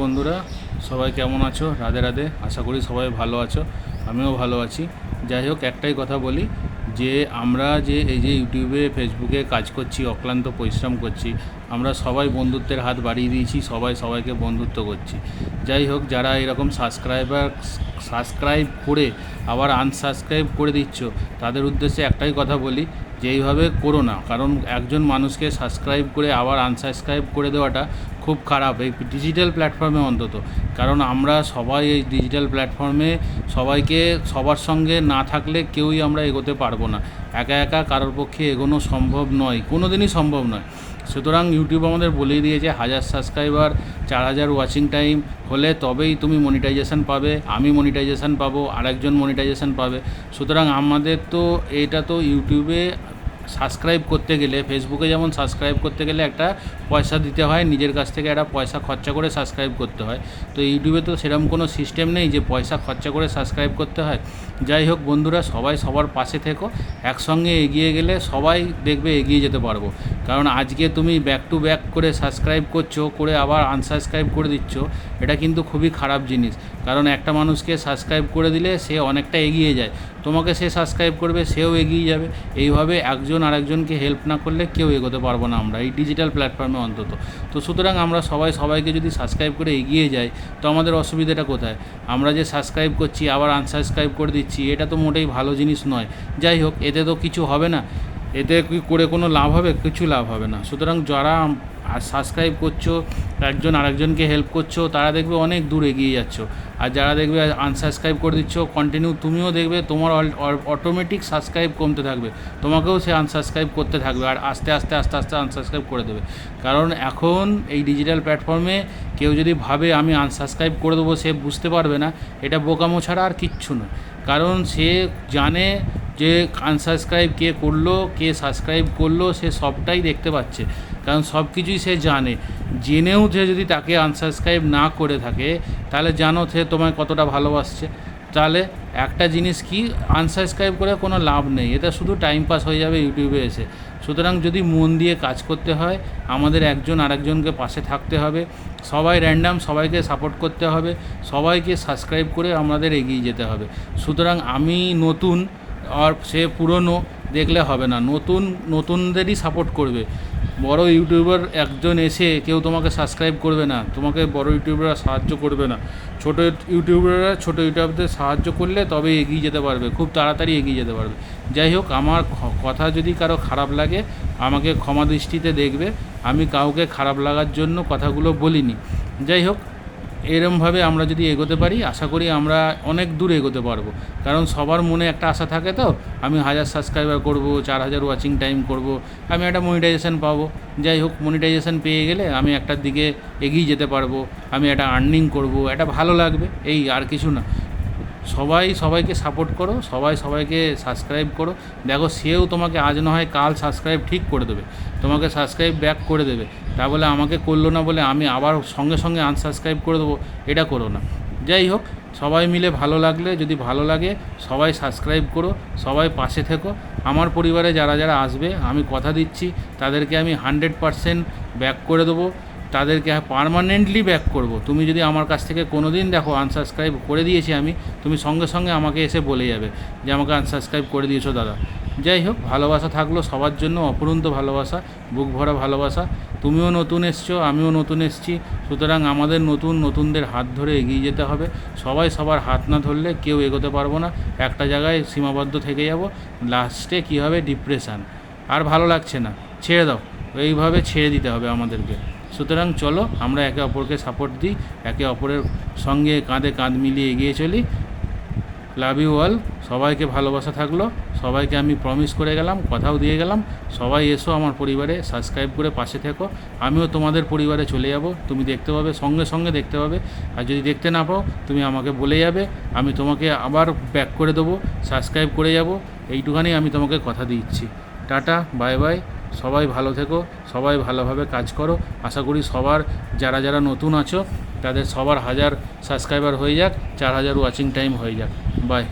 বন্ধুরা, সবাই কেমন আছো? রাধে রাধে। আশা করি সবাই ভালো আছো, আমিও ভালো আছি। যাই হোক, একটাই কথা বলি যে আমরা যে এই যে ইউটিউবে ফেসবুকে কাজ করছি, অক্লান্ত পরিশ্রম করছি, আমরা সবাই বন্ধুত্বের হাত বাড়িয়ে দিয়েছি, সবাই সবাইকে বন্ধুত্ব করছি। যাই হোক, যারা এরকম সাবস্ক্রাইব করে আবার আনসাবস্ক্রাইব করে দিচ্ছ, তাদের উদ্দেশ্যে একটাই কথা বলি যে এইভাবে করো না। কারণ একজন মানুষকে সাবস্ক্রাইব করে আবার আনসাবস্ক্রাইব করে দেওয়াটা খুব খারাপ, এই ডিজিটাল প্ল্যাটফর্মে অন্তত। কারণ আমরা সবাই এই ডিজিটাল প্ল্যাটফর্মে সবাইকে সবার সঙ্গে না থাকলে কেউই আমরা এগোতে পারবো না। একা একা কারোর পক্ষে এগোনো সম্ভব নয়, কোনো দিনই সম্ভব নয়। সুতরাং ইউটিউব আমাদের বলেই দিয়েছে 1000 সাবস্ক্রাইবার, 4000 ওয়াচিং টাইম হলে তবেই তুমি মনিটাইজেশন পাবে, আমি মনিটাইজেশন পাবো, আরেকজন মনিটাইজেশন পাবে। সুতরাং আমাদের তো এটা তো ইউটিউবে সাবস্ক্রাইব করতে গেলে, ফেসবুকে যেমন সাবস্ক্রাইব করতে গেলে একটা পয়সা দিতে হয়, নিজের কাছ থেকে একটা পয়সা খরচা করে সাবস্ক্রাইব করতে হয়। তো ইউটিউবে তো সেরকম কোনো সিস্টেম নেই যে পয়সা খরচা করে সাবস্ক্রাইব করতে হয়। যাই হোক বন্ধুরা, সবাই সবার পাশে থেকো, একসঙ্গে এগিয়ে গেলে সবাই দেখবে এগিয়ে যেতে পারবো। কারণ আজকে তুমি ব্যাক টু ব্যাক করে সাবস্ক্রাইব করছো, করে আবার আনসাবস্ক্রাইব করে দিচ্ছ, এটা কিন্তু খুবই খারাপ জিনিস। কারণ একটা মানুষকে সাবস্ক্রাইব করে দিলে সে অনেকটা এগিয়ে যায়, তোমাকে সে সাবস্ক্রাইব করবে, সেও এগিয়ে যাবে। এইভাবে একজন আরেকজনকে হেল্প না করলে কেউ এগোতে পারবো না আমরা এই ডিজিটাল প্ল্যাটফর্মে অন্তত। তো সুতরাং আমরা সবাই সবাইকে যদি সাবস্ক্রাইব করে এগিয়ে যাই, তো আমাদের অসুবিধাটা কোথায়? আমরা যে সাবস্ক্রাইব করছি আবার আনসাবস্ক্রাইব করে দিচ্ছি, এটা তো মোটেই ভালো জিনিস নয়। যাই হোক, এতে তো কিছু হবে না, এতে কি করে কোনো লাভ হবে? কিছু লাভ হবে না। সুতরাং যারা সাবস্ক্রাইব করছো, একজন আরেকজনকে হেল্প করছো, তারা দেখবে অনেক দূর এগিয়ে যাচ্ছ। আর যারা দেখবে আনসাবস্ক্রাইব করে দিচ্ছ কন্টিনিউ, তুমিও দেখবে তোমার অটোমেটিক সাবস্ক্রাইব কমতে থাকবে, তোমাকেও সে আনসাবস্ক্রাইব করতে থাকবে, আর আস্তে আস্তে আস্তে আস্তে আনসাবস্ক্রাইব করে দেবে। কারণ এখন এই ডিজিটাল প্ল্যাটফর্মে কেউ যদি ভাবে আমি আনসাবস্ক্রাইব করে দেবো, সে বুঝতে পারবে না, এটা বোকামো ছাড়া আর কিচ্ছু নয়। কারণ সে জানে যে আনসাবস্ক্রাইব কে করলো, কে সাবস্ক্রাইব করলো, সে সবটাই দেখতে পাচ্ছে। কারণ সব কিছুই সে জানে। জেনেও যে যদি তাকে আনসাবস্ক্রাইব না করে থাকে, তাহলে জানো সে তোমায় কতটা ভালোবাসছে। তাহলে একটা জিনিস কি, আনসাবস্ক্রাইব করে কোনো লাভ নেই, এটা শুধু টাইম পাস হয়ে যাবে ইউটিউবে এসে। সুতরাং যদি মন দিয়ে কাজ করতে হয়, আমাদের একজন আরেকজনকে পাশে থাকতে হবে, সবাই র্যান্ডাম সবাইকে সাপোর্ট করতে হবে, সবাইকে সাবস্ক্রাইব করে আমাদের এগিয়ে যেতে হবে। সুতরাং আমি নতুন আর সে পুরনো দেখলে হবে না, নতুনদেরই সাপোর্ট করবে। বড় ইউটিউবার একজন এসে কেউ তোমাকে সাবস্ক্রাইব করবে না, তোমাকে বড় ইউটিউবাররা সাহায্য করবে না। ছোটো ইউটিউবাররা ছোটো ইউটিউবারদের সাহায্য করলে তবে এগিয়ে যেতে পারবে, খুব তাড়াতাড়ি এগিয়ে যেতে পারবে। যাই হোক, আমার কথা যদি কারো খারাপ লাগে, আমাকে ক্ষমা দৃষ্টিতে দেখবে, আমি কাউকে খারাপ লাগার জন্য কথাগুলো বলিনি। যাই হোক, এরমভাবে আমরা যদি এগোতে পারি, আশা করি আমরা অনেক দূর এগোতে পারবো। কারণ সবার মনে একটা আশা থাকে, তো আমি 1000 সাবস্ক্রাইবার করব, 4000 ওয়াচিং টাইম করব, আমি একটা মনিটাইজেশান পাবো। যাই হোক, মনিটাইজেশান পেয়ে গেলে আমি একটার দিকে এগিয়ে যেতে পারবো, আমি একটা আর্নিং করব, এটা ভালো লাগবে, এই আর কিছু না। সবাই সবাইকে সাপোর্ট করো, সবাই সবাইকে সাবস্ক্রাইব করো। দেখো, সেও তোমাকে আজ না হয় কাল সাবস্ক্রাইব ঠিক করে দেবে, তোমাকে সাবস্ক্রাইব ব্যাক করে দেবে। তা বলে আমাকে করলো না বলে আমি আবার সঙ্গে সঙ্গে আনসাবস্ক্রাইব করে দেবো, এটা করো না। যাই হোক, সবাই মিলে ভালো লাগলে, যদি ভালো লাগে, সবাই সাবস্ক্রাইব করো, সবাই পাশে থেকো। আমার পরিবারে যারা যারা আসবে, আমি কথা দিচ্ছি তাদেরকে আমি 100% ব্যাক করে দেবো, তাদেরকে পার্মানেন্টলি ব্যাক করব। তুমি যদি আমার কাছ থেকে কোনো দিন দেখো আনসাবস্ক্রাইব করে দিয়েছি আমি, তুমি সঙ্গে সঙ্গে আমাকে এসে বলে যাবে যে আমাকে আনসাবস্ক্রাইব করে দিয়েছো দাদা। যাই হোক, ভালোবাসা থাকলো সবার জন্য, অপরন্ত ভালোবাসা, বুক ভরা ভালোবাসা। তুমিও নতুন এসছো, আমিও নতুন এসছি, সুতরাং আমাদের নতুনদের হাত ধরে এগিয়ে যেতে হবে। সবাই সবার হাত না ধরলে কেউ এগোতে পারবো না, একটা জায়গায় সীমাবদ্ধ থেকে যাব। লাস্টে কী হবে? ডিপ্রেশান, আর ভালো লাগছে না, ছেড়ে দাও, এইভাবে ছেড়ে দিতে হবে আমাদেরকে। সুতরাং চলো, আমরা একে অপরকে সাপোর্ট দিই, একে অপরের সঙ্গে কাঁধে কাঁধ মিলিয়ে এগিয়ে চলি। Love you all. সবাইকে ভালোবাসা থাকলো, সবাইকে আমি প্রমিস করে গেলাম, কথাও দিয়ে গেলাম, সবাই এসো আমার পরিবারে, সাবস্ক্রাইব করে পাশে থেকো। আমিও তোমাদের পরিবারে চলে যাব, তুমি দেখতে পাবে, সঙ্গে সঙ্গে দেখতে পাবে। আর যদি দেখতে না পাও, তুমি আমাকে বলে যাবে, আমি তোমাকে আবার ব্যাক করে দেবো, সাবস্ক্রাইব করে যাব। এইটুখানি আমি তোমাকে কথা দিচ্ছি। Tata, bye bye. সবাই ভালো থেকো, সবাই ভালোভাবে কাজ করো। আশা করি সবার, যারা যারা নতুন আছো, তাদের সবার 1000 সাবস্ক্রাইবার হয়ে যাক, 4000 ওয়াচিং টাইম হয়ে যাক। বাই।